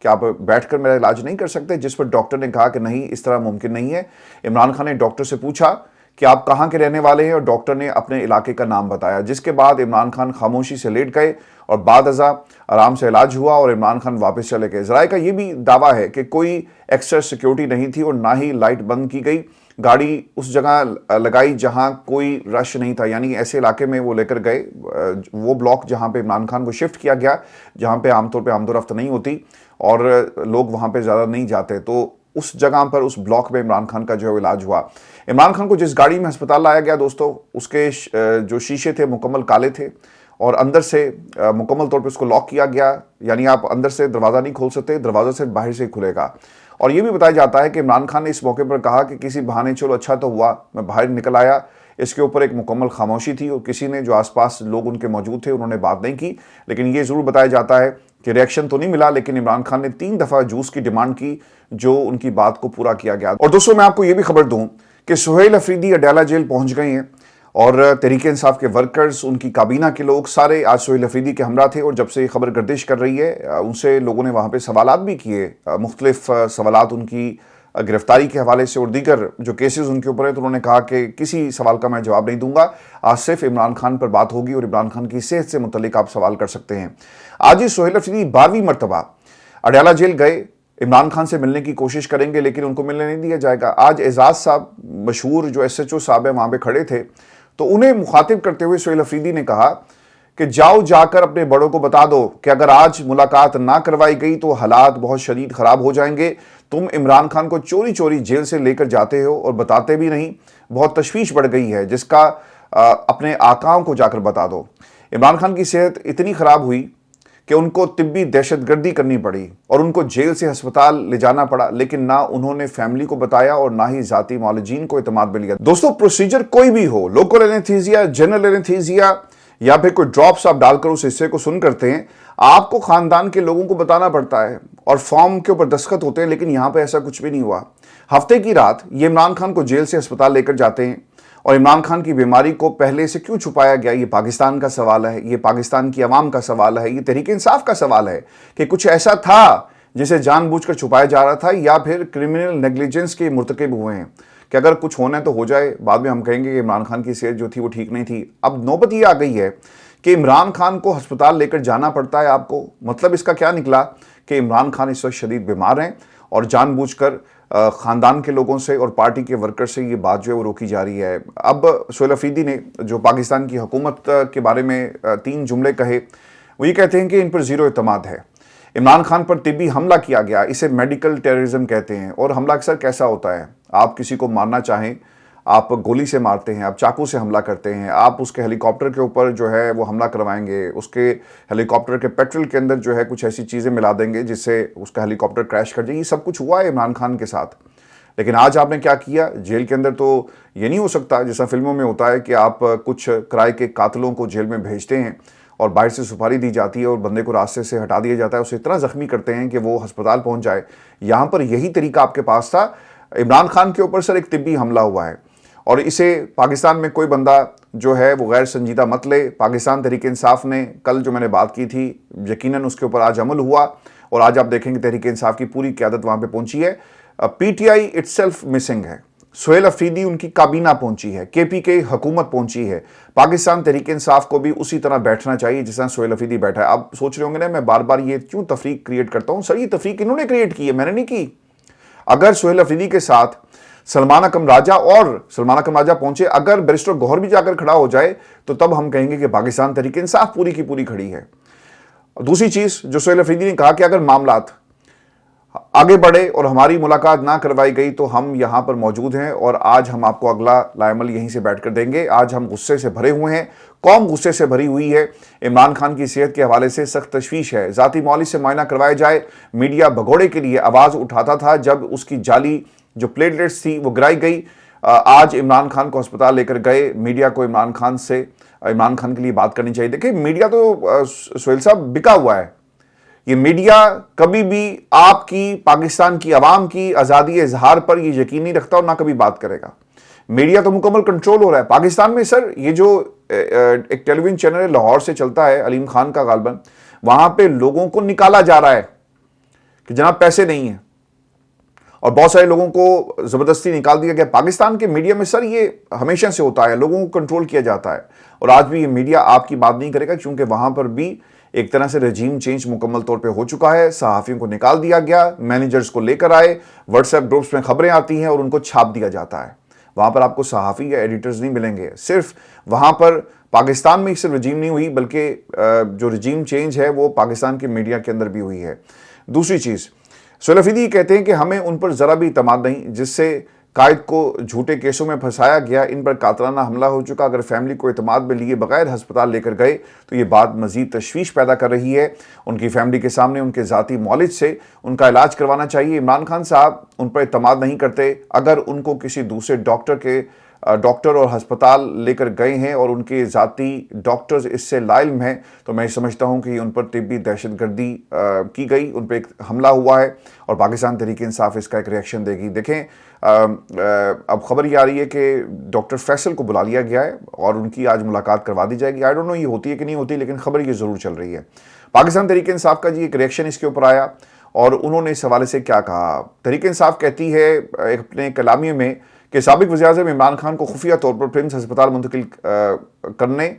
کہ آپ بیٹھ کر میرا علاج نہیں کر سکتے، جس پر ڈاکٹر نے کہا کہ نہیں، اس طرح ممکن نہیں ہے۔ عمران خان نے ڈاکٹر سے پوچھا کہ آپ کہاں کے رہنے والے ہیں، اور ڈاکٹر نے اپنے علاقے کا نام بتایا، جس کے بعد عمران خان خاموشی سے لیٹ گئے اور بعد ازاں آرام سے علاج ہوا اور عمران خان واپس چلے گئے۔ ذرائع کا یہ بھی دعویٰ ہے کہ کوئی ایکسٹرا سیکیورٹی نہیں تھی اور نہ ہی لائٹ بند کی گئی، گاڑی اس جگہ لگائی جہاں کوئی رش نہیں تھا، یعنی ایسے علاقے میں وہ لے کر گئے، وہ بلاک جہاں پہ عمران خان کو شفٹ کیا گیا، جہاں پہ عام طور پہ آمد و رفت نہیں ہوتی اور لوگ وہاں پہ زیادہ نہیں جاتے، تو اس جگہ پر اس بلاک میں عمران خان کا جو علاج ہوا۔ عمران خان کو جس گاڑی میں ہسپتال لایا گیا دوستو، اس کے جو شیشے تھے مکمل کالے تھے اور اندر سے مکمل طور پہ اس کو لاک کیا گیا، یعنی آپ اندر سے دروازہ نہیں کھول سکتے، دروازہ سے باہر سے ہی کھلے گا۔ اور یہ بھی بتایا جاتا ہے کہ عمران خان نے اس موقع پر کہا کہ کسی بہانے چلو اچھا تو ہوا میں باہر نکل آیا۔ اس کے اوپر ایک مکمل خاموشی تھی اور کسی نے جو آس پاس لوگ ان کے موجود تھے انہوں نے بات نہیں کی، لیکن یہ ضرور بتایا جاتا ہے کہ ریئیکشن تو نہیں ملا، لیکن عمران خان نے 3 دفعہ جوس کی ڈیمانڈ کی جو ان کی بات کو پورا کیا گیا۔ اور دوستو میں آپ کو یہ بھی خبر دوں کہ سہیل افریدی اڈیالہ جیل پہنچ گئے ہیں اور تحریک انصاف کے ورکرز، ان کی کابینہ کے لوگ سارے آج سہیل افریدی کے ہمراہ تھے، اور جب سے یہ خبر گردش کر رہی ہے ان سے لوگوں نے وہاں پہ سوالات بھی کیے، مختلف سوالات ان کی گرفتاری کے حوالے سے اور دیگر جو کیسز ان کے اوپر ہیں، تو انہوں نے کہا کہ کسی سوال کا میں جواب نہیں دوں گا، آج صرف عمران خان پر بات ہوگی اور عمران خان کی صحت سے متعلق آپ سوال کر سکتے ہیں۔ آج ہی سہیل افریدی 12ویں مرتبہ اڈیالہ جیل گئے، عمران خان سے ملنے کی کوشش کریں گے لیکن ان کو ملنے نہیں دیا جائے گا۔ آج اعزاز صاحب مشہور جو SHO صاحب ہیں وہاں پہ کھڑے تھے، تو انہیں مخاطب کرتے ہوئے سہیل افریدی نے کہا کہ جاؤ جا کر اپنے بڑوں کو بتا دو کہ اگر آج ملاقات نہ کروائی گئی تو حالات بہت شدید خراب ہو جائیں گے۔ تم عمران خان کو چوری چوری جیل سے لے کر جاتے ہو اور بتاتے بھی نہیں، بہت تشویش بڑھ گئی ہے، جس کا اپنے آقاؤں کو جا کر بتا دو۔ عمران خان کی صحت اتنی خراب ہوئی کہ ان کو طبی دہشت گردی کرنی پڑی اور ان کو جیل سے ہسپتال لے جانا پڑا، لیکن نہ انہوں نے فیملی کو بتایا اور نہ ہی ذاتی معالجین کو اعتماد میں لیا۔ دوستو پروسیجر کوئی بھی ہو، لوکل اینستھیزیا، جنرل اینستھیزیا یا پھر کوئی ڈراپس آپ ڈال کر اس حصے کو سن کرتے ہیں، آپ کو خاندان کے لوگوں کو بتانا پڑتا ہے اور فارم کے اوپر دستخط ہوتے ہیں، لیکن یہاں پہ ایسا کچھ بھی نہیں ہوا۔ ہفتے کی رات یہ عمران خان کو جیل سے ہسپتال لے کر جاتے ہیں، اور عمران خان کی بیماری کو پہلے سے کیوں چھپایا گیا، یہ پاکستان کا سوال ہے، یہ پاکستان کی عوام کا سوال ہے، یہ تحریک انصاف کا سوال ہے کہ کچھ ایسا تھا جسے جان بوجھ کر چھپایا جا رہا تھا، یا پھر کرمنل نیگلیجنس کے مرتکب ہوئے ہیں کہ اگر کچھ ہونا ہے تو ہو جائے، بعد میں ہم کہیں گے کہ عمران خان کی صحت جو تھی وہ ٹھیک نہیں تھی۔ اب نوبت یہ آ گئی ہے کہ عمران خان کو ہسپتال لے کر جانا پڑتا ہے آپ کو، مطلب اس کا کیا نکلا کہ عمران خان اس وقت شدید بیمار ہیں اور جان بوجھ کر خاندان کے لوگوں سے اور پارٹی کے ورکر سے یہ بات جو ہے وہ روکی جا رہی ہے۔ اب سہیل افریدی نے جو پاکستان کی حکومت کے بارے میں 3 جملے کہے، وہ یہ کہتے ہیں کہ ان پر زیرو اعتماد ہے۔ عمران خان پر طبی حملہ کیا گیا، اسے میڈیکل ٹیررزم کہتے ہیں، اور حملہ اکثر کیسا ہوتا ہے، آپ کسی کو مارنا چاہیں، آپ گولی سے مارتے ہیں، آپ چاقو سے حملہ کرتے ہیں، آپ اس کے ہیلی کاپٹر کے اوپر جو ہے وہ حملہ کروائیں گے، اس کے ہیلی کاپٹر کے پیٹرول کے اندر جو ہے کچھ ایسی چیزیں ملا دیں گے جس سے اس کا ہیلی کاپٹر کریش کر جائے۔ یہ سب کچھ ہوا ہے عمران خان کے ساتھ، لیکن آج آپ نے کیا کیا؟ جیل کے اندر تو یہ نہیں ہو سکتا جیسا فلموں میں ہوتا ہے کہ آپ کچھ کرائے کے قاتلوں کو جیل میں بھیجتے ہیں اور باہر سے سپاری دی جاتی ہے اور بندے کو راستے سے ہٹا دیا جاتا ہے، اسے اتنا زخمی کرتے ہیں کہ وہ ہسپتال پہنچ جائے۔ یہاں پر یہی طریقہ آپ کے پاس تھا۔ عمران خان کے اوپر سر ایک طبی حملہ ہوا ہے اور اسے پاکستان میں کوئی بندہ جو ہے وہ غیر سنجیدہ مت لے۔ پاکستان تحریک انصاف نے کل جو میں نے بات کی تھی، یقیناً اس کے اوپر آج عمل ہوا اور آج آپ دیکھیں گے تحریک انصاف کی پوری قیادت وہاں پہ پہنچی ہے۔ PTI اٹ سیلف مسنگ ہے، سہیل افریدی ان کی کابینہ پہنچی ہے، KPK حکومت پہنچی ہے، پاکستان تحریک انصاف کو بھی اسی طرح بیٹھنا چاہیے جس طرح سہیل افریدی بیٹھا ہے۔ آپ سوچ رہے ہوں گے نا میں بار بار یہ کیوں تفریق کریٹ کرتا ہوں؟ سر یہ تفریق انہوں نے کریٹ کی ہے، میں نے نہیں کی۔ اگر سہیل افریدی کے ساتھ سلمان اکرم راجہ پہنچے، اگر بیرسٹر گوہر بھی جا کر کھڑا ہو جائے تو تب ہم کہیں گے کہ پاکستان تحریک انصاف پوری کی پوری کھڑی ہے۔ دوسری چیز جو سہیل افریدی نے کہا کہ اگر معاملات آگے بڑھے اور ہماری ملاقات نہ کروائی گئی تو ہم یہاں پر موجود ہیں اور آج ہم آپ کو اگلا لائمل یہیں سے بیٹھ کر دیں گے۔ آج ہم غصے سے بھرے ہوئے ہیں، قوم غصے سے بھری ہوئی ہے، عمران خان کی صحت کے حوالے سے سخت تشویش ہے، ذاتی معالج سے معائنہ کروایا جائے۔ میڈیا بھگوڑے کے لیے آواز اٹھاتا تھا جب اس کی جعلی جو پلیٹلیٹس تھی وہ گرائی گئی۔ آج عمران خان کو ہسپتال لے کر گئے، میڈیا کو عمران خان کے لیے بات کرنی چاہیے۔ دیکھیں میڈیا تو سہیل صاحب بکا ہوا ہے، یہ میڈیا کبھی بھی آپ کی پاکستان کی عوام کی آزادی اظہار پر یہ یقین نہیں رکھتا اور نہ کبھی بات کرے گا۔ میڈیا تو مکمل کنٹرول ہو رہا ہے پاکستان میں۔ سر یہ جو ایک ٹیلی ویژن چینل لاہور سے چلتا ہے علیم خان کا غالباً، وہاں پہ لوگوں کو نکالا جا رہا ہے کہ جناب پیسے نہیں ہیں، اور بہت سارے لوگوں کو زبردستی نکال دیا گیا۔ پاکستان کے میڈیا میں سر یہ ہمیشہ سے ہوتا ہے، لوگوں کو کنٹرول کیا جاتا ہے، اور آج بھی یہ میڈیا آپ کی بات نہیں کرے گا، کیونکہ وہاں پر بھی ایک طرح سے رجیم چینج مکمل طور پہ ہو چکا ہے۔ صحافیوں کو نکال دیا گیا، مینیجرز کو لے کر آئے، واٹس ایپ گروپس میں خبریں آتی ہیں اور ان کو چھاپ دیا جاتا ہے۔ وہاں پر آپ کو صحافی یا ایڈیٹرز نہیں ملیں گے۔ صرف وہاں پر پاکستان میں صرف رجیم نہیں ہوئی، بلکہ جو رجیم چینج ہے وہ پاکستان کے میڈیا کے اندر بھی ہوئی ہے۔ دوسری چیز، سہیل افریدی کہتے ہیں کہ ہمیں ان پر ذرا بھی اعتماد نہیں، جس سے قائد کو جھوٹے کیسوں میں پھنسایا گیا، ان پر قاتلانہ حملہ ہو چکا۔ اگر فیملی کو اعتماد میں لیے بغیر ہسپتال لے کر گئے تو یہ بات مزید تشویش پیدا کر رہی ہے۔ ان کی فیملی کے سامنے ان کے ذاتی معالج سے ان کا علاج کروانا چاہیے۔ عمران خان صاحب ان پر اعتماد نہیں کرتے۔ اگر ان کو کسی دوسرے ڈاکٹر اور ہسپتال لے کر گئے ہیں اور ان کے ذاتی ڈاکٹرز اس سے لاعلم ہیں، تو میں سمجھتا ہوں کہ ان پر طبی دہشت گردی کی گئی، ان پہ ایک حملہ ہوا ہے، اور پاکستان تحریک انصاف اس کا ایک ریئیکشن دے گی۔ دیکھیں اب خبر یہ آ رہی ہے کہ ڈاکٹر فیصل کو بلا لیا گیا ہے اور ان کی آج ملاقات کروا دی جائے گی۔ آئی ڈونٹ نو یہ ہوتی ہے کہ نہیں ہوتی، لیکن خبر یہ ضرور چل رہی ہے۔ پاکستان تحریک انصاف کا جی ایک ریئیکشن اس کے اوپر آیا، اور انہوں نے اس حوالے سے کیا کہا۔ تحریک انصاف کہتی ہے اپنے کلامیے میں کہ سابق وزیر اعظم عمران خان کو خفیہ طور پر پرنس ہسپتال منتقل کرنے،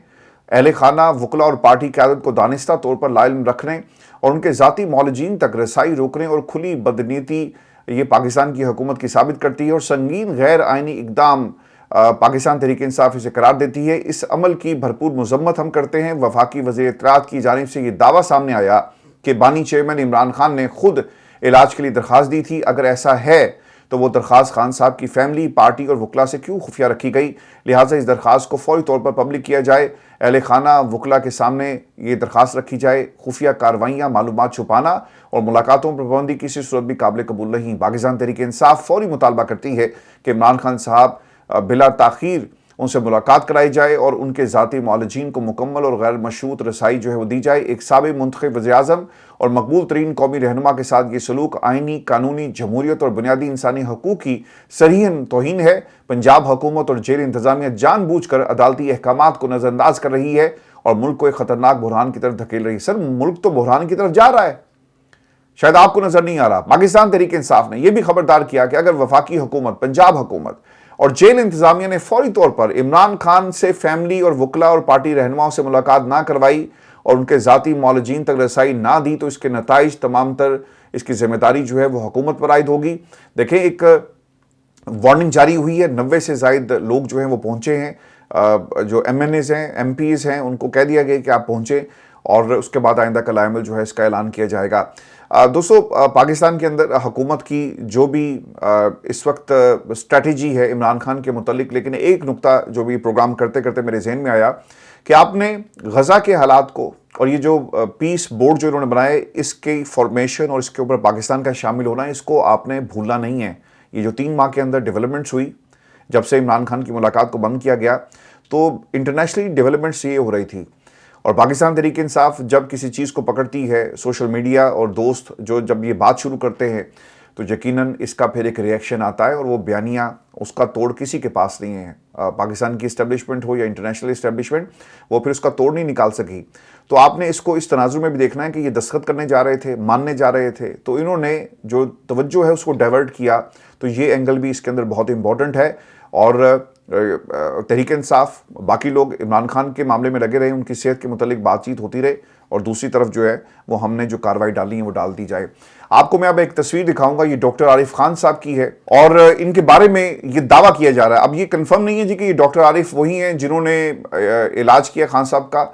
اہل خانہ، وکلاء اور پارٹی قیادت کو دانستہ طور پر لاعلم رکھنے اور ان کے ذاتی معالجین تک رسائی روکنے اور کھلی بدنیتی، یہ پاکستان کی حکومت کی ثابت کرتی ہے، اور سنگین غیر آئینی اقدام پاکستان تحریک انصاف اسے قرار دیتی ہے۔ اس عمل کی بھرپور مذمت ہم کرتے ہیں۔ وفاقی وزیر اطلاعات کی جانب سے یہ دعویٰ سامنے آیا کہ بانی چیئرمین عمران خان نے خود علاج کے لیے درخواست دی تھی۔ اگر ایسا ہے تو وہ درخواست خان صاحب کی فیملی، پارٹی اور وکلاء سے کیوں خفیہ رکھی گئی؟ لہٰذا اس درخواست کو فوری طور پر پبلک کیا جائے، اہل خانہ، وکلاء کے سامنے یہ درخواست رکھی جائے۔ خفیہ کارروائیاں، معلومات چھپانا اور ملاقاتوں پر پابندی کسی صورت بھی قابل قبول نہیں۔ پاکستان تحریک انصاف فوری مطالبہ کرتی ہے کہ عمران خان صاحب بلا تاخیر ان سے ملاقات کرائی جائے اور ان کے ذاتی معالجین کو مکمل اور غیر مشروط رسائی جو ہے وہ دی جائے۔ ایک سابق منتخب وزیر اعظم اور مقبول ترین قومی رہنما کے ساتھ یہ سلوک آئینی، قانونی، جمہوریت اور بنیادی انسانی حقوق کی صریحاً توہین ہے۔ پنجاب حکومت اور جیل انتظامیہ جان بوجھ کر عدالتی احکامات کو نظر انداز کر رہی ہے اور ملک کو ایک خطرناک بحران کی طرف دھکیل رہی ہے۔ سر ملک تو بحران کی طرف جا رہا ہے، شاید آپ کو نظر نہیں آ رہا۔ پاکستان تحریک انصاف نے یہ بھی خبردار کیا کہ اگر وفاقی حکومت، پنجاب حکومت اور جیل انتظامیہ نے فوری طور پر عمران خان سے فیملی اور وکلاء اور پارٹی رہنماؤں سے ملاقات نہ کروائی اور ان کے ذاتی معالجین تک رسائی نہ دی، تو اس کے نتائج تمام تر، اس کی ذمہ داری جو ہے وہ حکومت پر عائد ہوگی۔ دیکھیں ایک وارننگ جاری ہوئی ہے، 90 سے زائد لوگ جو ہیں وہ پہنچے ہیں، جو ایم این ایز ہیں، ایم پیز ہیں، ان کو کہہ دیا گیا کہ آپ پہنچیں، اور اس کے بعد آئندہ کا عمل جو ہے اس کا اعلان کیا جائے گا۔ دوستو، پاکستان کے اندر حکومت کی جو بھی اس وقت اسٹریٹجی ہے عمران خان کے متعلق، لیکن ایک نقطہ جو بھی پروگرام کرتے کرتے میرے ذہن میں آیا کہ آپ نے غزہ کے حالات کو اور یہ جو پیس بورڈ جو انہوں نے بنائے، اس کی فارمیشن اور اس کے اوپر پاکستان کا شامل ہونا، اس کو آپ نے بھولنا نہیں ہے۔ یہ جو 3 ماہ کے اندر ڈیولپمنٹس ہوئی، جب سے عمران خان کی ملاقات کو بند کیا گیا، تو انٹرنیشنلی ڈیولپمنٹس یہ ہو رہی تھی، اور پاکستان تحریک انصاف جب کسی چیز کو پکڑتی ہے، سوشل میڈیا اور دوست جو جب یہ بات شروع کرتے ہیں، تو یقیناً اس کا پھر ایک ریئیکشن آتا ہے، اور وہ بیانیہ، اس کا توڑ کسی کے پاس نہیں ہے۔ پاکستان کی اسٹیبلشمنٹ ہو یا انٹرنیشنل اسٹیبلشمنٹ، وہ پھر اس کا توڑ نہیں نکال سکی۔ تو آپ نے اس کو اس تناظر میں بھی دیکھنا ہے کہ یہ دستخط کرنے جا رہے تھے، ماننے جا رہے تھے، تو انہوں نے جو توجہ ہے اس کو ڈائیورٹ کیا، تو یہ اینگل بھی اس کے اندر بہت امپورٹنٹ ہے۔ اور تحریک انصاف، باقی لوگ عمران خان کے معاملے میں لگے رہے، ان کی صحت کے متعلق بات چیت ہوتی رہے، اور دوسری طرف جو ہے وہ ہم نے جو کارروائی ڈالی ہے وہ ڈال دی جائے۔ آپ کو میں اب ایک تصویر دکھاؤں گا، یہ ڈاکٹر عارف خان صاحب کی ہے، اور ان کے بارے میں یہ دعویٰ کیا جا رہا ہے۔ اب یہ کنفرم نہیں ہے جی کہ یہ ڈاکٹر عارف وہی ہیں جنہوں نے علاج کیا خان صاحب کا،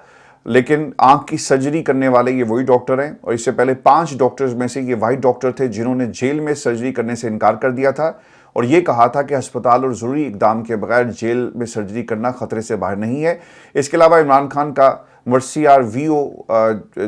لیکن آنکھ کی سرجری کرنے والے یہ وہی ڈاکٹر ہیں، اور اس سے پہلے 5 ڈاکٹرز میں سے یہ واحد ڈاکٹر تھے جنہوں نے جیل میں سرجری کرنے سے انکار کر دیا تھا، اور یہ کہا تھا کہ ہسپتال اور ضروری اقدام کے بغیر جیل میں سرجری کرنا خطرے سے باہر نہیں ہے۔ اس کے علاوہ عمران خان کا CRVO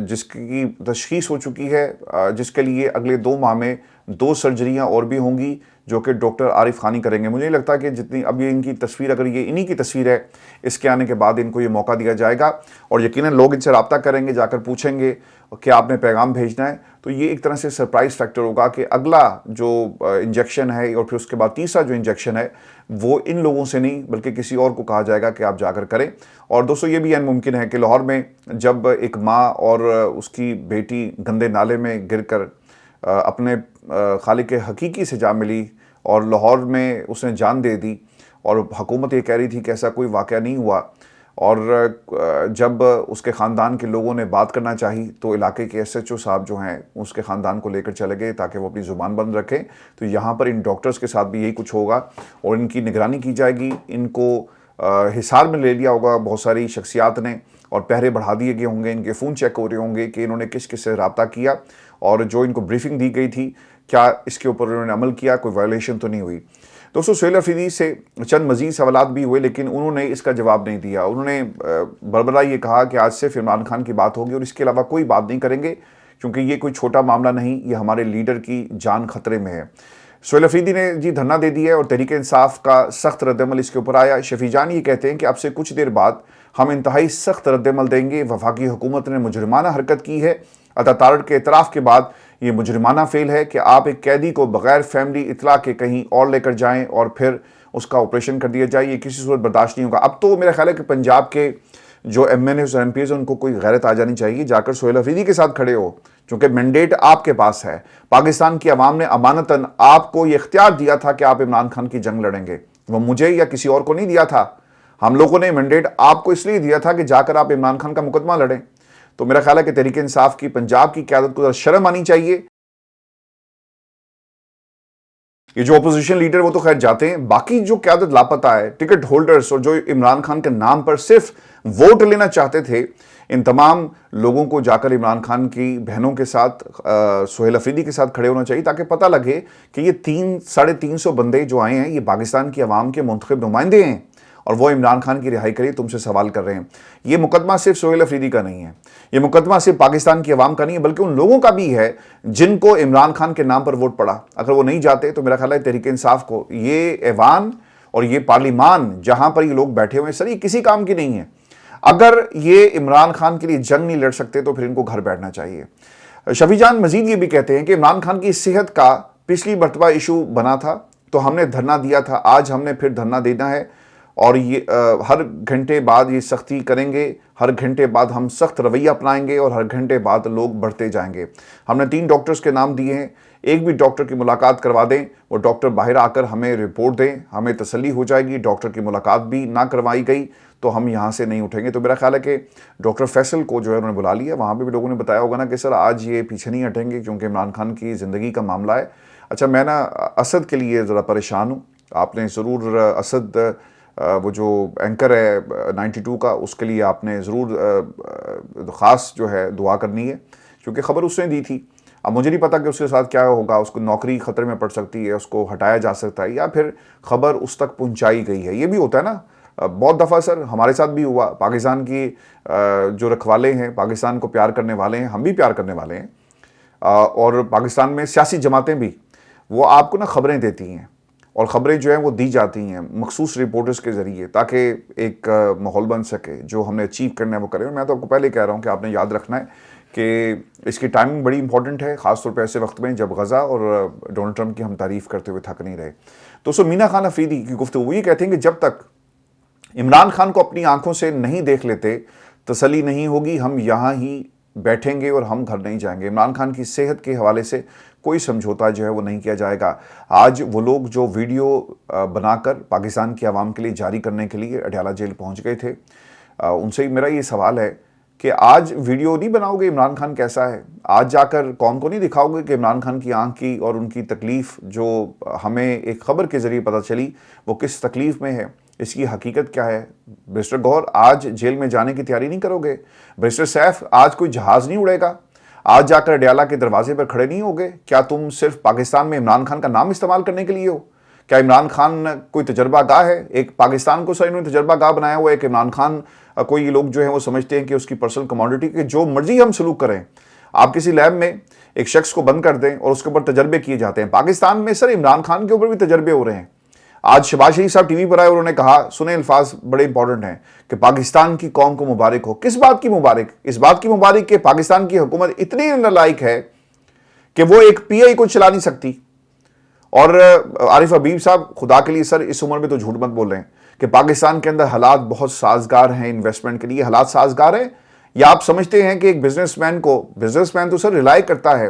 جس کی تشخیص ہو چکی ہے، جس کے لیے اگلے 2 ماہ میں 2 سرجریاں اور بھی ہوں گی جو کہ ڈاکٹر عارف خانی کریں گے۔ مجھے نہیں لگتا کہ جتنی اب یہ ان کی تصویر، اگر یہ انہی کی تصویر ہے، اس کے آنے کے بعد ان کو یہ موقع دیا جائے گا، اور یقیناً لوگ ان سے رابطہ کریں گے، جا کر پوچھیں گے کہ آپ نے پیغام بھیجنا ہے، تو یہ ایک طرح سے سرپرائز فیکٹر ہوگا کہ اگلا جو انجیکشن ہے اور پھر اس کے بعد تیسرا جو انجیکشن ہے وہ ان لوگوں سے نہیں بلکہ کسی اور کو کہا جائے گا کہ آپ جا کر کریں۔ اور دوستو یہ بھی ممکن ہے کہ لاہور میں جب ایک ماں اور اس کی بیٹی گندے نالے میں گر کر اپنے خالق حقیقی سے جا ملی اور لاہور میں اس نے جان دے دی، اور حکومت یہ کہہ رہی تھی کہ ایسا کوئی واقعہ نہیں ہوا، اور جب اس کے خاندان کے لوگوں نے بات کرنا چاہی تو علاقے کے ایس ایچ او صاحب جو ہیں اس کے خاندان کو لے کر چلے گئے تاکہ وہ اپنی زبان بند رکھیں۔ تو یہاں پر ان ڈاکٹرز کے ساتھ بھی یہی کچھ ہوگا اور ان کی نگرانی کی جائے گی، ان کو حصار میں لے لیا ہوگا بہت ساری شخصیات نے، اور پہرے بڑھا دیے گئے ہوں گے، ان کے فون چیک ہو رہے ہوں گے کہ انہوں نے کس کس سے رابطہ کیا، اور جو ان کو بریفنگ دی گئی تھی کیا اس کے اوپر انہوں نے عمل کیا، کوئی وائلیشن تو نہیں ہوئی۔ دوستو سہیل افریدی سے چند مزید سوالات بھی ہوئے لیکن انہوں نے اس کا جواب نہیں دیا۔ انہوں نے بربرا یہ کہا کہ آج صرف عمران خان کی بات ہوگی اور اس کے علاوہ کوئی بات نہیں کریں گے، کیونکہ یہ کوئی چھوٹا معاملہ نہیں، یہ ہمارے لیڈر کی جان خطرے میں ہے۔ سہیل افریدی نے جی دھرنا دے دیا ہے اور تحریک انصاف کا سخت رد عمل اس کے اوپر آیا۔ شفیع جان یہ کہتے ہیں کہ اب سے کچھ دیر بعد ہم انتہائی سخت رد عمل دیں گے، وفاقی حکومت نے مجرمانہ حرکت کی ہے، عطا کے اعتراف کے بعد یہ مجرمانہ فعل ہے کہ آپ ایک قیدی کو بغیر فیملی اطلاع کے کہیں اور لے کر جائیں اور پھر اس کا آپریشن کر دیا جائے، یہ کسی صورت برداشت نہیں ہوگا۔ اب تو میرا خیال ہے کہ پنجاب کے جو ایم این ایز اور ایم پی ایز ان کو کوئی غیرت آ جانی چاہیے، جا کر سہیل افریدی کے ساتھ کھڑے ہو، چونکہ مینڈیٹ آپ کے پاس ہے۔ پاکستان کی عوام نے امانتاً آپ کو یہ اختیار دیا تھا کہ آپ عمران خان کی جنگ لڑیں گے، وہ مجھے یا کسی اور کو نہیں دیا تھا۔ ہم لوگوں نے مینڈیٹ آپ کو اس لیے دیا تھا کہ جا کر آپ عمران خان کا مقدمہ لڑیں۔ تو میرا خیال ہے کہ تحریک انصاف کی پنجاب کی قیادت کو شرم آنی چاہیے۔ یہ جو اپوزیشن لیڈر وہ تو خیر جاتے ہیں، باقی جو قیادت لاپتہ ہے، ٹکٹ ہولڈرز اور جو عمران خان کے نام پر صرف ووٹ لینا چاہتے تھے، ان تمام لوگوں کو جا کر عمران خان کی بہنوں کے ساتھ سہیل افریدی کے ساتھ کھڑے ہونا چاہیے تاکہ پتہ لگے کہ یہ 300-350 بندے جو آئے ہیں یہ پاکستان کی عوام کے منتخب نمائندے ہیں اور وہ عمران خان کی رہائی کریے تم سے سوال کر رہے ہیں۔ یہ مقدمہ صرف سہیل افریدی کا نہیں ہے، یہ مقدمہ صرف پاکستان کی عوام کا نہیں ہے، بلکہ ان لوگوں کا بھی ہے جن کو عمران خان کے نام پر ووٹ پڑا۔ اگر وہ نہیں جاتے تو میرا خیال ہے تحریک انصاف کو یہ ایوان اور یہ پارلیمان جہاں پر یہ لوگ بیٹھے ہوئے ہیں، سر یہ کسی کام کی نہیں ہے۔ اگر یہ عمران خان کے لیے جنگ نہیں لڑ سکتے تو پھر ان کو گھر بیٹھنا چاہیے۔ شفیع جان مزید یہ بھی کہتے ہیں کہ عمران خان کی صحت کا پچھلی مرتبہ ایشو بنا تھا تو ہم نے دھرنا دیا تھا، آج ہم نے پھر دھرنا دینا ہے اور یہ ہر گھنٹے بعد یہ سختی کریں گے، ہر گھنٹے بعد ہم سخت رویہ اپنائیں گے اور ہر گھنٹے بعد لوگ بڑھتے جائیں گے۔ ہم نے 3 ڈاکٹرز کے نام دیے ہیں، ایک بھی ڈاکٹر کی ملاقات کروا دیں، وہ ڈاکٹر باہر آ کر ہمیں رپورٹ دیں، ہمیں تسلی ہو جائے گی۔ ڈاکٹر کی ملاقات بھی نہ کروائی گئی تو ہم یہاں سے نہیں اٹھیں گے۔ تو میرا خیال ہے کہ ڈاکٹر فیصل کو جو ہے انہوں نے بلا لیا، وہاں پہ بھی لوگوں نے بتایا ہوگا نا کہ سر آج یہ پیچھے نہیں ہٹیں گے کیونکہ عمران خان کی زندگی کا معاملہ ہے۔ اچھا میں نا اسد کے لیے ذرا پریشان ہوں، آپ نے ضرور اسد وہ جو اینکر ہے 92 کا، اس کے لیے آپ نے ضرور خاص جو ہے دعا کرنی ہے کیونکہ خبر اس نے دی تھی۔ اب مجھے نہیں پتا کہ اس کے ساتھ کیا ہوگا، اس کو نوکری خطرے میں پڑ سکتی ہے، اس کو ہٹایا جا سکتا ہے یا پھر خبر اس تک پہنچائی گئی ہے۔ یہ بھی ہوتا ہے نا بہت دفعہ، سر ہمارے ساتھ بھی ہوا۔ پاکستان کی جو رکھوالے ہیں، پاکستان کو پیار کرنے والے ہیں، ہم بھی پیار کرنے والے ہیں، اور پاکستان میں سیاسی جماعتیں بھی، وہ آپ کو نا خبریں دیتی ہیں اور خبریں جو ہیں وہ دی جاتی ہیں مخصوص رپورٹرز کے ذریعے تاکہ ایک ماحول بن سکے، جو ہم نے اچیو کرنا ہے وہ کریں۔ اور میں تو آپ کو پہلے کہہ رہا ہوں کہ آپ نے یاد رکھنا ہے کہ اس کی ٹائمنگ بڑی امپورٹنٹ ہے، خاص طور پہ ایسے وقت میں جب غزہ اور ڈونلڈ ٹرمپ کی ہم تعریف کرتے ہوئے تھک نہیں رہے۔ تو سو مینا خان افریدی کی گفتگو وہ یہ کہتے ہیں کہ جب تک عمران خان کو اپنی آنکھوں سے نہیں دیکھ لیتے تسلی نہیں ہوگی، ہم یہاں ہی بیٹھیں گے اور ہم گھر نہیں جائیں گے۔ عمران خان کی صحت کے حوالے سے کوئی سمجھوتا جو ہے وہ نہیں کیا جائے گا۔ آج وہ لوگ جو ویڈیو بنا کر پاکستان کی عوام کے لیے جاری کرنے کے لیے اڈیالہ جیل پہنچ گئے تھے، ان سے میرا یہ سوال ہے کہ آج ویڈیو نہیں بناؤ گے عمران خان کیسا ہے؟ آج جا کر قوم کو نہیں دکھاؤ گے کہ عمران خان کی آنکھ کی اور ان کی تکلیف جو ہمیں ایک خبر کے ذریعے پتہ چلی وہ کس تکلیف میں ہے، اس کی حقیقت کیا ہے؟ بیرسٹر گوہر آج جیل میں جانے کی تیاری نہیں کرو گے؟ بیرسٹر سیف آج کوئی جہاز نہیں اڑے گا؟ آج جا کر اڈیالہ کے دروازے پر کھڑے نہیں ہوگے؟ کیا تم صرف پاکستان میں عمران خان کا نام استعمال کرنے کے لیے ہو؟ کیا عمران خان کوئی تجربہ گاہ ہے؟ ایک پاکستان کو سر انہوں نے تجربہ گاہ بنایا ہوا ہے کہ عمران خان کوئی لوگ جو ہیں وہ سمجھتے ہیں کہ اس کی پرسنل کموڈٹی کہ جو مرضی ہم سلوک کریں، آپ کسی لیب میں ایک شخص کو بند کر دیں اور اس کے اوپر تجربے کیے جاتے ہیں۔ پاکستان میں سر عمران خان کے اوپر بھی تجربے ہو رہے ہیں۔ آج شہباز شریف صاحب ٹی وی پر آئے اور انہوں نے کہا، سنیں الفاظ بڑے امپورٹنٹ ہیں، کہ پاکستان کی قوم کو مبارک ہو۔ کس بات کی مبارک؟ اس بات کی مبارک کہ پاکستان کی حکومت اتنی نالائق ہے کہ وہ ایک پی آئی کو چلا نہیں سکتی۔ اور عارف حبیب صاحب خدا کے لیے سر اس عمر میں تو جھوٹ مت بول رہے ہیں کہ پاکستان کے اندر حالات بہت سازگار ہیں انویسٹمنٹ کے لیے۔ حالات سازگار ہیں یا آپ سمجھتے ہیں کہ ایک بزنس مین کو، بزنس مین تو سر ریلائی کرتا ہے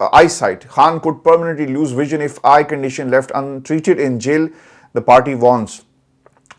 eyesight. Khan could permanently lose vision if eye condition left untreated in jail, the party warns.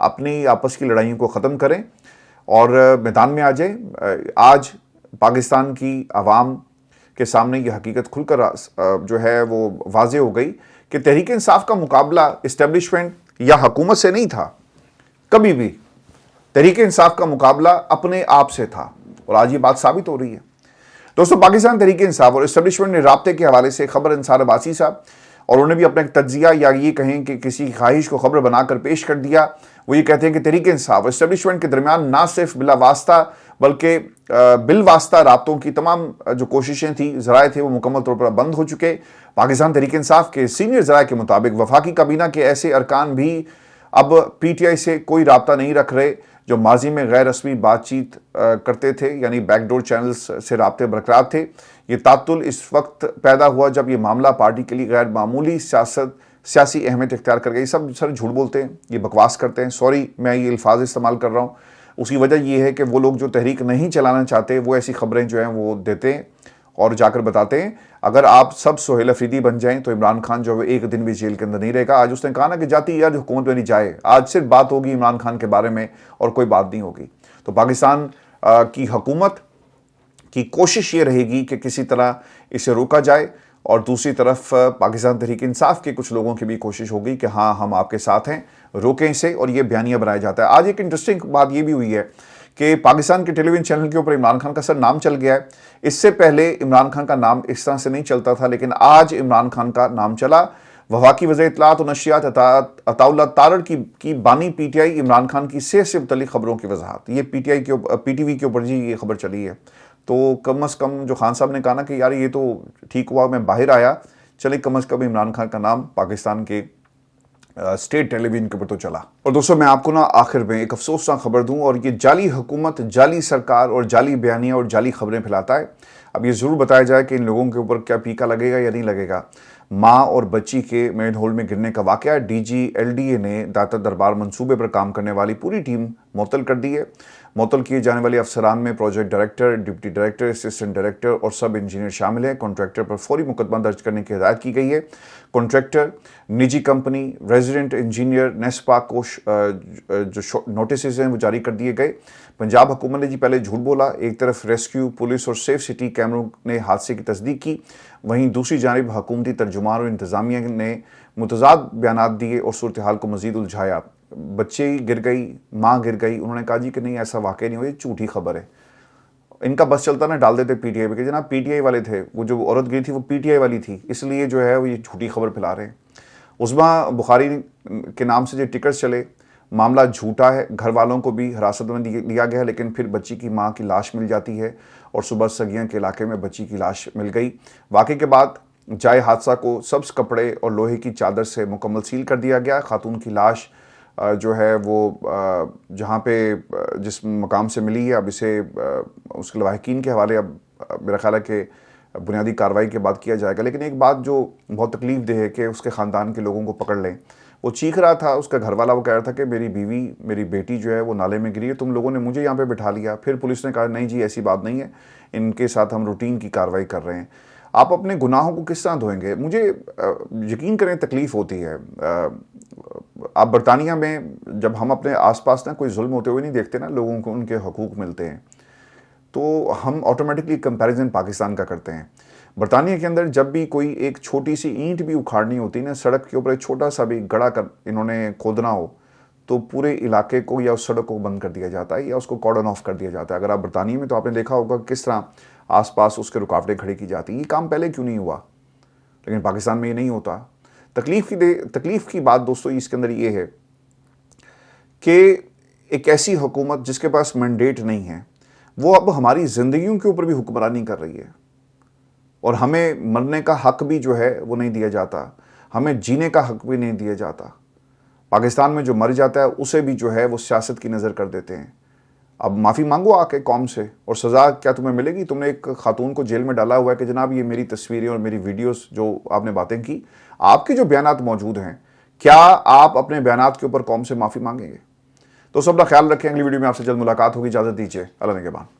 اپنی آپس کی لڑائیوں کو ختم کریں اور میدان میں آ جائیں. آج پاکستان کی عوام کے سامنے یہ حقیقت کھل کر جو ہے وہ واضح ہو گئی کہ تحریک انصاف کا مقابلہ اسٹیبلشمنٹ یا حکومت سے نہیں تھا. کبھی بھی تحریک انصاف کا مقابلہ اپنے آپ سے تھا اور آج یہ بات ثابت ہو رہی ہے. دوستو پاکستان تحریک انصاف اور اسٹیبلشمنٹ نے رابطے کے حوالے سے خبر انصار عباسی صاحب اور انہوں نے بھی اپنا ایک تجزیہ یا یہ کہیں کہ کسی کی خواہش کو خبر بنا کر پیش کر دیا. وہ یہ کہتے ہیں کہ تحریک انصاف اور اسٹیبلشمنٹ کے درمیان نہ صرف بلا واسطہ بلکہ بالواسطہ رابطوں کی تمام جو کوششیں تھیں ذرائع تھے وہ مکمل طور پر بند ہو چکے. پاکستان تحریک انصاف کے سینئر ذرائع کے مطابق وفاقی کابینہ کے ایسے ارکان بھی اب پی ٹی آئی سے کوئی رابطہ نہیں رکھ رہے جو ماضی میں غیر رسمی بات چیت کرتے تھے، یعنی بیک ڈور چینلز سے رابطے برقرار تھے. یہ تعطل اس وقت پیدا ہوا جب یہ معاملہ پارٹی کے لیے غیر معمولی سیاسی اہمیت اختیار کر گئی. سب سر جھوٹ بولتے ہیں، یہ بکواس کرتے ہیں. سوری میں یہ الفاظ استعمال کر رہا ہوں. اس کی وجہ یہ ہے کہ وہ لوگ جو تحریک نہیں چلانا چاہتے وہ ایسی خبریں جو ہیں وہ دیتے ہیں اور جا کر بتاتے ہیں. اگر آپ سب سہیل افریدی بن جائیں تو عمران خان جو ہے ایک دن بھی جیل کے اندر نہیں رہے گا. آج اس نے کہا نا کہ جاتی یار حکومت میں نہیں جائے. آج صرف بات ہوگی عمران خان کے بارے میں اور کوئی بات نہیں ہوگی. تو پاکستان کی حکومت کی کوشش یہ رہے گی کہ کسی طرح اسے روکا جائے اور دوسری طرف پاکستان تحریک انصاف کے کچھ لوگوں کی بھی کوشش ہوگی کہ ہاں ہم آپ کے ساتھ ہیں، روکیں اسے. اور یہ بیانیہ بنایا جاتا ہے. آج ایک انٹرسٹنگ بات یہ بھی ہوئی ہے کہ پاکستان کے ٹیلی ویژن چینل کے اوپر عمران خان کا سر نام چل گیا ہے. اس سے پہلے عمران خان کا نام اس طرح سے نہیں چلتا تھا، لیکن آج عمران خان کا نام چلا. وفاقی وزیر اطلاعات و نشریات عطا اللہ تارڑ کی بانی P T I Imran Khan کی صحت سے متعلق خبروں کی وضاحت. یہ پی ٹی وی کے اوپر جی یہ خبر چلی ہے. تو کم از کم جو خان صاحب نے کہا نا کہ یار یہ تو ٹھیک ہوا میں باہر آیا، چلے کم از کم عمران خان کا نام پاکستان کے اسٹیٹ ٹیلی ویژن کے اوپر تو چلا. اور دوستو میں آپ کو نا آخر میں ایک افسوسناک خبر دوں، اور یہ جعلی حکومت، جعلی سرکار اور جعلی بیانیہ اور جعلی خبریں پھیلاتا ہے. اب یہ ضرور بتایا جائے کہ ان لوگوں کے اوپر کیا پیکا لگے گا یا نہیں لگے گا. ماں اور بچی کے مین ہول میں گرنے کا واقعہ، D G L D A نے داتا دربار منصوبے پر کام کرنے والی پوری ٹیم معطل کر دی ہے. معطل کیے جانے والے افسران میں project director, deputy director, assistant director اور سب انجینئر شامل ہیں. کانٹریکٹر پر فوری مقدمہ درج کرنے کی ہدایت کی گئی ہے. کانٹریکٹر، نجی کمپنی، ریزیڈنٹ انجینئر نیسپا کو جو نوٹسز ہیں وہ جاری کر دیے گئے. پنجاب حکومت نے جی پہلے جھوٹ بولا. ایک طرف ریسکیو پولیس اور سیف سٹی کیمروں نے حادثے کی تصدیق کی، وہیں دوسری جانب حکومتی ترجمان اور انتظامیہ نے متضاد بیانات دیے اور صورتحال کو مزید الجھایا. بچے گر گئی، ماں گر گئی. انہوں نے کہا جی کہ نہیں ایسا واقع نہیں ہوا، یہ جھوٹی خبر ہے. ان کا بس چلتا نا ڈال دیتے پی ٹی آئی پہ کہ جناب پی ٹی آئی والے تھے، وہ جو عورت گئی تھی وہ پی ٹی آئی والی تھی، اس لیے جو ہے وہ یہ جھوٹی خبر پھیلا رہے ہیں. عظمیٰ بخاری کے نام سے جو ٹکٹس چلے، معاملہ جھوٹا ہے. گھر والوں کو بھی حراست میں لیا گیا، لیکن پھر بچی کی ماں کی لاش مل جاتی ہے اور صبح سگیاں کے علاقے میں بچی کی لاش مل گئی. واقعے کے بعد جائے حادثہ کو سبز کپڑے اور لوہے کی چادر سے مکمل سیل کر دیا گیا. خاتون کی لاش جو ہے وہ جہاں پہ جس مقام سے ملی ہے اب اسے اس کے لواحقین کے حوالے اب میرا خیال ہے کہ بنیادی کارروائی کے بعد کیا جائے گا. لیکن ایک بات جو بہت تکلیف دہ ہے کہ اس کے خاندان کے لوگوں کو پکڑ لیں. وہ چیخ رہا تھا، اس کا گھر والا وہ کہہ رہا تھا کہ میری بیوی، میری بیٹی جو ہے وہ نالے میں گری ہے، تم لوگوں نے مجھے یہاں پہ بٹھا لیا. پھر پولیس نے کہا نہیں جی ایسی بات نہیں ہے، ان کے ساتھ ہم روٹین کی کارروائی کر رہے ہیں. آپ اپنے گناہوں کو کس طرح دھوئیں گے؟ مجھے یقین کریں تکلیف ہوتی ہے. آپ برطانیہ میں جب ہم اپنے آس پاس نا کوئی ظلم ہوتے ہوئے نہیں دیکھتے نا، لوگوں کو ان کے حقوق ملتے ہیں، تو ہم آٹومیٹکلی کمپیریزن پاکستان کا کرتے ہیں. برطانیہ کے اندر جب بھی کوئی ایک چھوٹی سی اینٹ بھی اکھاڑنی ہوتی نا، سڑک کے اوپر ایک چھوٹا سا بھی گڑھا کر انہوں نے کھودنا ہو تو پورے علاقے کو یا اس سڑک کو بند کر دیا جاتا ہے یا اس کو کارڈن آف کر دیا جاتا ہے. اگر آپ برطانیہ میں تو آپ نے دیکھا ہوگا کس طرح آس پاس اس کے رکاوٹیں کھڑی کی جاتی ہیں. یہ کام پہلے کیوں نہیں ہوا؟ لیکن پاکستان میں یہ نہیں ہوتا. تکلیف کی بات دوستو اس کے اندر یہ ہے کہ ایک ایسی حکومت جس کے پاس مینڈیٹ نہیں ہے وہ اب ہماری زندگیوں کے اوپر بھی حکمرانی کر رہی ہے، اور ہمیں مرنے کا حق بھی جو ہے وہ نہیں دیا جاتا، ہمیں جینے کا حق بھی نہیں دیا جاتا. پاکستان میں جو مر جاتا ہے اسے بھی جو ہے وہ سیاست کی نظر کر دیتے ہیں. اب معافی مانگو آ کے قوم سے، اور سزا کیا تمہیں ملے گی؟ تم نے ایک خاتون کو جیل میں ڈالا ہوا ہے کہ جناب یہ میری تصویریں اور میری ویڈیوز جو آپ نے باتیں کی، آپ کے جو بیانات موجود ہیں، کیا آپ اپنے بیانات کے اوپر قوم سے معافی مانگیں گے؟ تو سب کا خیال رکھیں. اگلی ویڈیو میں آپ سے جلد ملاقات ہوگی. اجازت دیجیے. اللہ نگہبان.